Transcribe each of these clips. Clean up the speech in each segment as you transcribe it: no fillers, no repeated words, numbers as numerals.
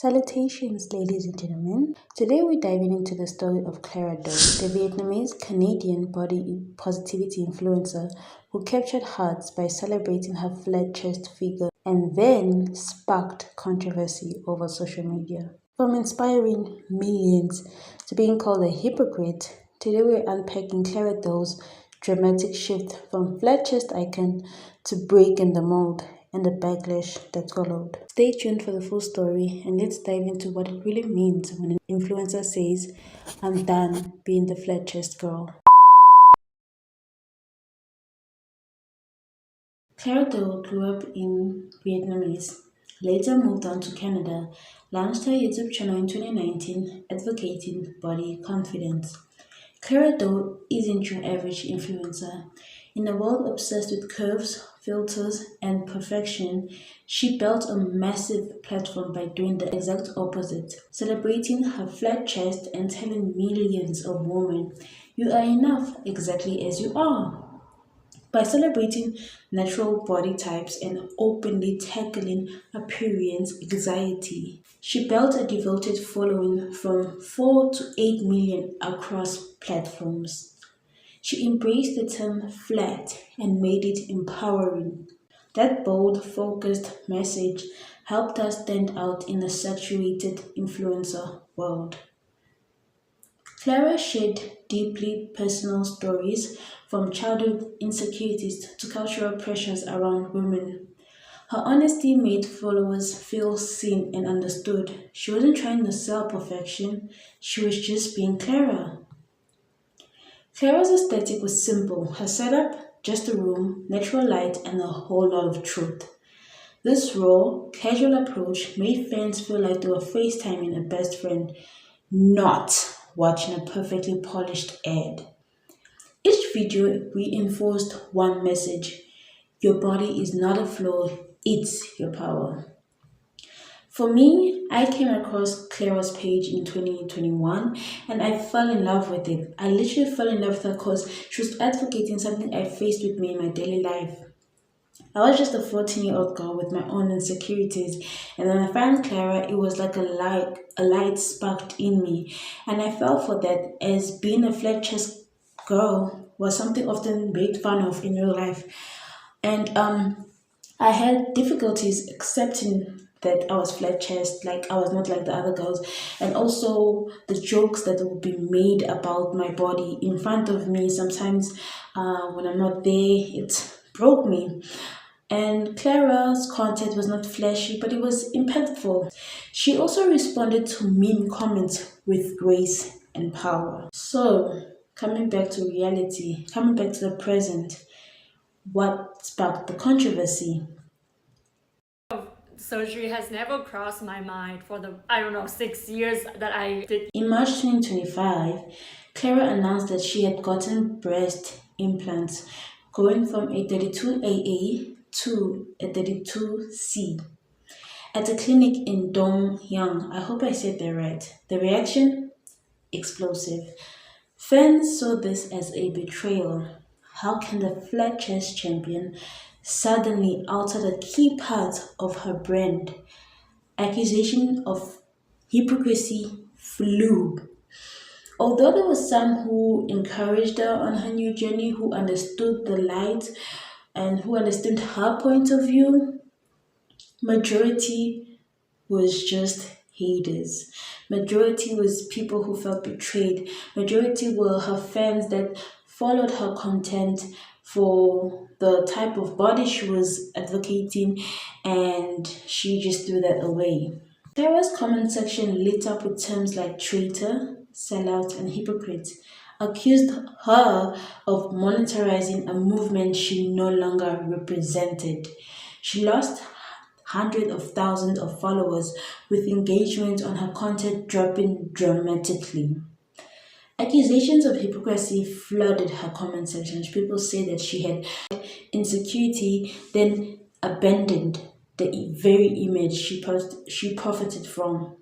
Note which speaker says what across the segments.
Speaker 1: Salutations, ladies and gentlemen. Today we're diving into the story of Clara Dao, the Vietnamese Canadian body positivity influencer who captured hearts by celebrating her flat chest figure and then sparked controversy over social media. From inspiring millions to being called a hypocrite, today we're unpacking Clara Dao's dramatic shift from flat chest icon to breaking the mold and the backlash that followed. Stay tuned for the full story and let's dive into what it really means when an influencer says, "I'm done being the flat chest girl." Clara Dao grew up in Vietnamese, later moved on to Canada, launched her YouTube channel in 2019 advocating body confidence. Clara Dao isn't your average influencer. In a world obsessed with curves, filters, and perfection, she built a massive platform by doing the exact opposite, celebrating her flat chest and telling millions of women, "You are enough exactly as you are." By celebrating natural body types and openly tackling appearance anxiety, she built a devoted following from 4 to 8 million across platforms. She embraced the term flat and made it empowering. That bold, focused message helped us stand out in a saturated influencer world. Clara shared deeply personal stories from childhood insecurities to cultural pressures around women. Her honesty made followers feel seen and understood. She wasn't trying to sell perfection, she was just being Clara. Clara's aesthetic was simple. Her setup, just a room, natural light, and a whole lot of truth. This raw, casual approach made fans feel like they were FaceTiming a best friend, not watching a perfectly polished ad. Each video reinforced one message: your body is not a flaw, it's your power. For me, I came across Clara's page in 2021 and I fell in love with it. I literally fell in love with her because she was advocating something I faced with me in my daily life. I was just a 14-year-old girl with my own insecurities, and when I found Clara, it was like a light sparked in me, and I fell for that as being a flat chest girl was something often made fun of in real life. And I had difficulties accepting that I was flat chest, like I was not like the other girls, and also the jokes that would be made about my body in front of me. Sometimes, when I'm not there, it broke me. And Clara's content was not flashy, but it was impactful. She also responded to mean comments with grace and power. So, coming back to reality, coming back to the present, what sparked the controversy?
Speaker 2: Surgery has never crossed my mind for the, I don't know, 6 years that I did.
Speaker 1: In March 2025, Clara announced that she had gotten breast implants, going from a 32AA to a 32C at a clinic in Dong Yang. I hope I said that right. The reaction? Explosive. Fans saw this as a betrayal. How can the flat chest champion suddenly alter the key part of her brand? Accusation of hypocrisy flew. Although there were some who encouraged her on her new journey, who understood the light and who understood her point of view, majority was just haters. Majority was people who felt betrayed. Majority were her fans that followed her content for the type of body she was advocating, and she just threw that away. Clara's comment section lit up with terms like traitor, sellout, and hypocrite, accused her of monetarizing a movement she no longer represented. She lost hundreds of thousands of followers, with engagement on her content dropping dramatically. Accusations of hypocrisy flooded her comment sections. People say that she had insecurity, then abandoned the very image she profited from.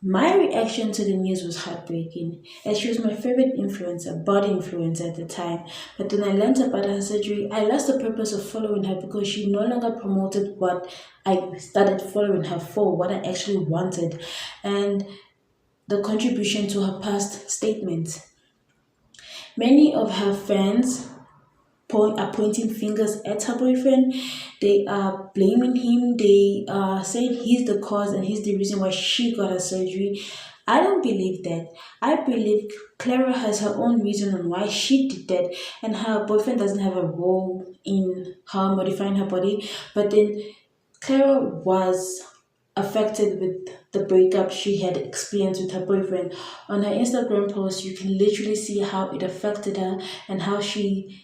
Speaker 1: My reaction to the news was heartbreaking, as she was my favorite influencer, body influencer at the time. But when I learned about her surgery, I lost the purpose of following her because she no longer promoted what I started following her for, what I actually wanted, and the contribution to her past statements. Many of her fans are pointing fingers at her boyfriend. They are blaming him. They are saying he's the cause and he's the reason why she got her surgery. I don't believe that. I believe Clara has her own reason on why she did that, and her boyfriend doesn't have a role in her modifying her body. But then Clara was affected with the breakup she had experienced with her boyfriend. On her Instagram post, you can literally see how it affected her and how she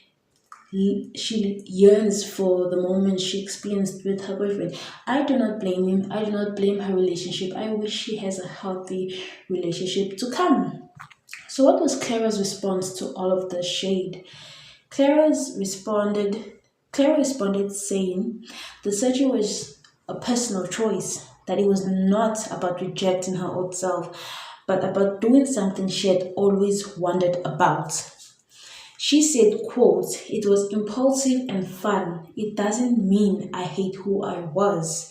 Speaker 1: yearns for the moment she experienced with her boyfriend. I do not blame him. I do not blame her relationship. I wish she has a healthy relationship to come. So, what was Clara's response to all of the shade? Clara's responded. Clara responded saying, "The surgery was a personal choice. That it was not about rejecting her old self, but about doing something she had always wondered about." She said, quote, "It was impulsive and fun. It doesn't mean I hate who I was."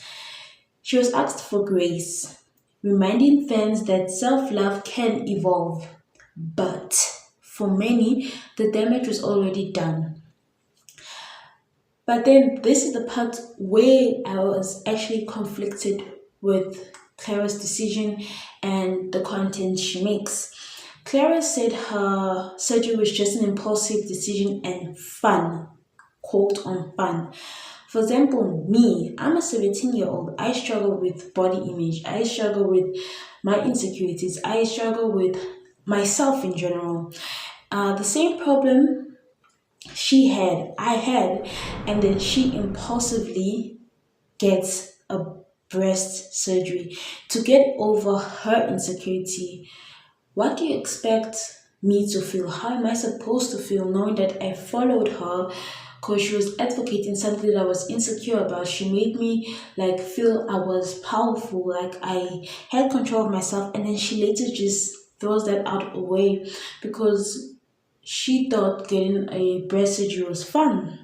Speaker 1: She was asked for grace, reminding fans that self-love can evolve. But for many, the damage was already done. But then this is the part where I was actually conflicted with Clara's decision and the content she makes. Clara said her surgery was just an impulsive decision and fun, quote on fun. For example, me, I'm a 17-year-old. I struggle with body image. I struggle with my insecurities. I struggle with myself in general. The same problem I had, and then she impulsively gets a breast surgery to get over her insecurity. What do you expect me to feel? How am I supposed to feel knowing that I followed her because she was advocating something that I was insecure about? She made me like feel I was powerful, like I had control of myself, and then she later just throws that out away because she thought getting a breast surgery was fun.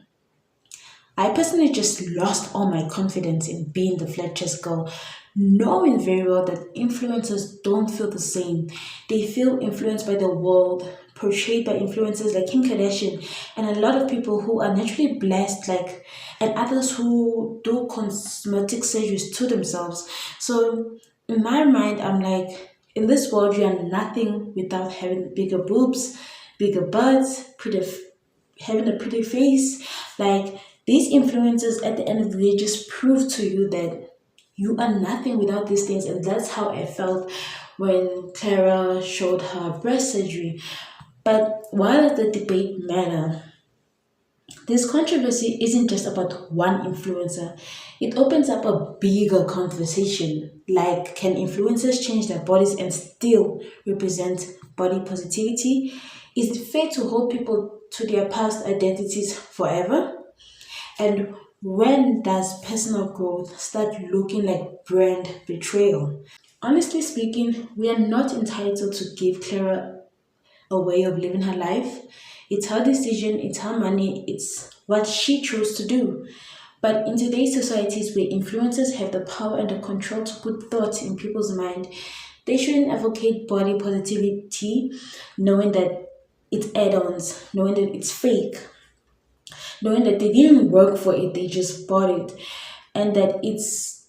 Speaker 1: I personally just lost all my confidence in being the flat chest girl, knowing very well that influencers don't feel the same. They feel influenced by the world, portrayed by influencers like Kim Kardashian, and a lot of people who are naturally blessed, like, and others who do cosmetic surgeries to themselves. So, in my mind, I'm like, in this world, you are nothing without having bigger boobs, bigger butts, having a pretty face. Like these influencers at the end of the day just prove to you that you are nothing without these things. And that's how I felt when Clara showed her breast surgery. But why does the debate matter? This controversy isn't just about one influencer. It opens up a bigger conversation. Like, can influencers change their bodies and still represent body positivity? Is it fair to hold people to their past identities forever? And when does personal growth start looking like brand betrayal? Honestly speaking, we are not entitled to give Clara a way of living her life. It's her decision, it's her money, it's what she chose to do. But in today's societies where influencers have the power and the control to put thoughts in people's mind, they shouldn't advocate body positivity knowing that it's add-ons, knowing that it's fake, knowing that they didn't work for it, they just bought it, and that it's,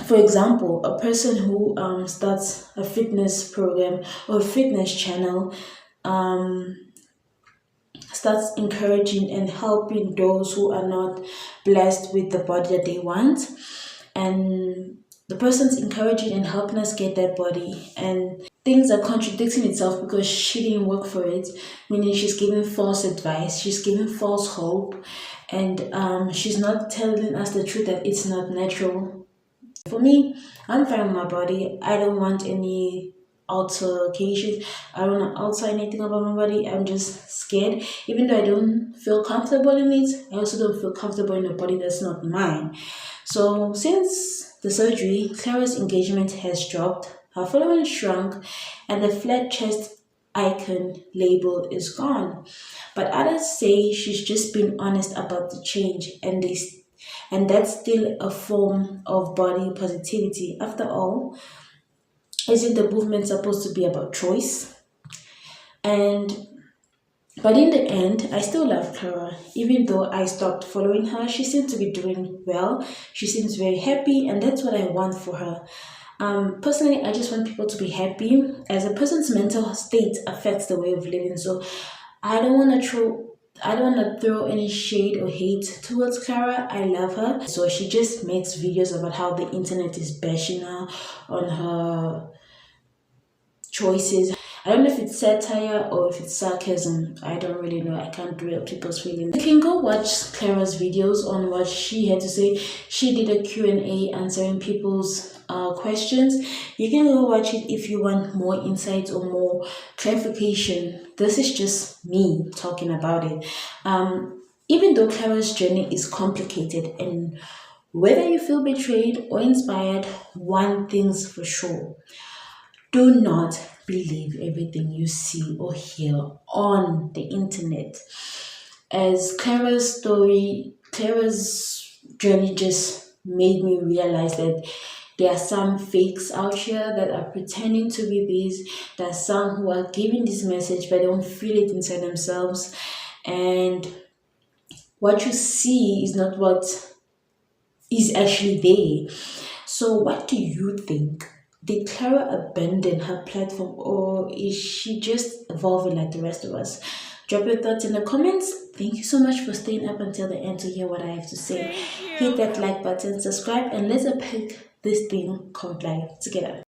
Speaker 1: for example, a person who starts a fitness program or a fitness channel um, starts encouraging and helping those who are not blessed with the body that they want, and the person's encouraging and helping us get that body, and things are contradicting itself because she didn't work for it, meaning she's giving false advice, she's giving false hope, and she's not telling us the truth that it's not natural. For me, I'm fine with my body. I don't want any altercations. I don't want to alter anything about my body. I'm just scared. Even though I don't feel comfortable in it, I also don't feel comfortable in a body that's not mine. So since the surgery, Clara's engagement has dropped. Her following shrunk, and the flat chest icon label is gone. But others say she's just been honest about the change, and that's still a form of body positivity. After all, isn't the movement supposed to be about choice? And but in the end, I still love Clara. Even though I stopped following her, she seems to be doing well. She seems very happy, and that's what I want for her. Personally, I just want people to be happy, as a person's mental state affects the way of living. So I don't want to throw. I don't want to throw any shade or hate towards Clara. I love her. So she just makes videos about how the internet is bashing her on her choices. I don't know if it's satire or if it's sarcasm. I don't really know. I can't read people's feelings. You can go watch Clara's videos on what she had to say. She did a Q&A answering people's questions. You can go watch it if you want more insights or more clarification. This is just me talking about it. Even though Clara's journey is complicated, and whether you feel betrayed or inspired, one thing's for sure: do not believe everything you see or hear on the internet. As Clara's journey just made me realize that there are some fakes out here that are pretending to be these. There are some who are giving this message but don't feel it inside themselves. And what you see is not what is actually there. So, what do you think? Did Clara abandon her platform, or is she just evolving like the rest of us? Drop your thoughts in the comments. Thank you so much for staying up until the end to hear what I have to say.
Speaker 2: Thank
Speaker 1: Hit
Speaker 2: you.
Speaker 1: that like button, subscribe, and let's pick this thing called life together.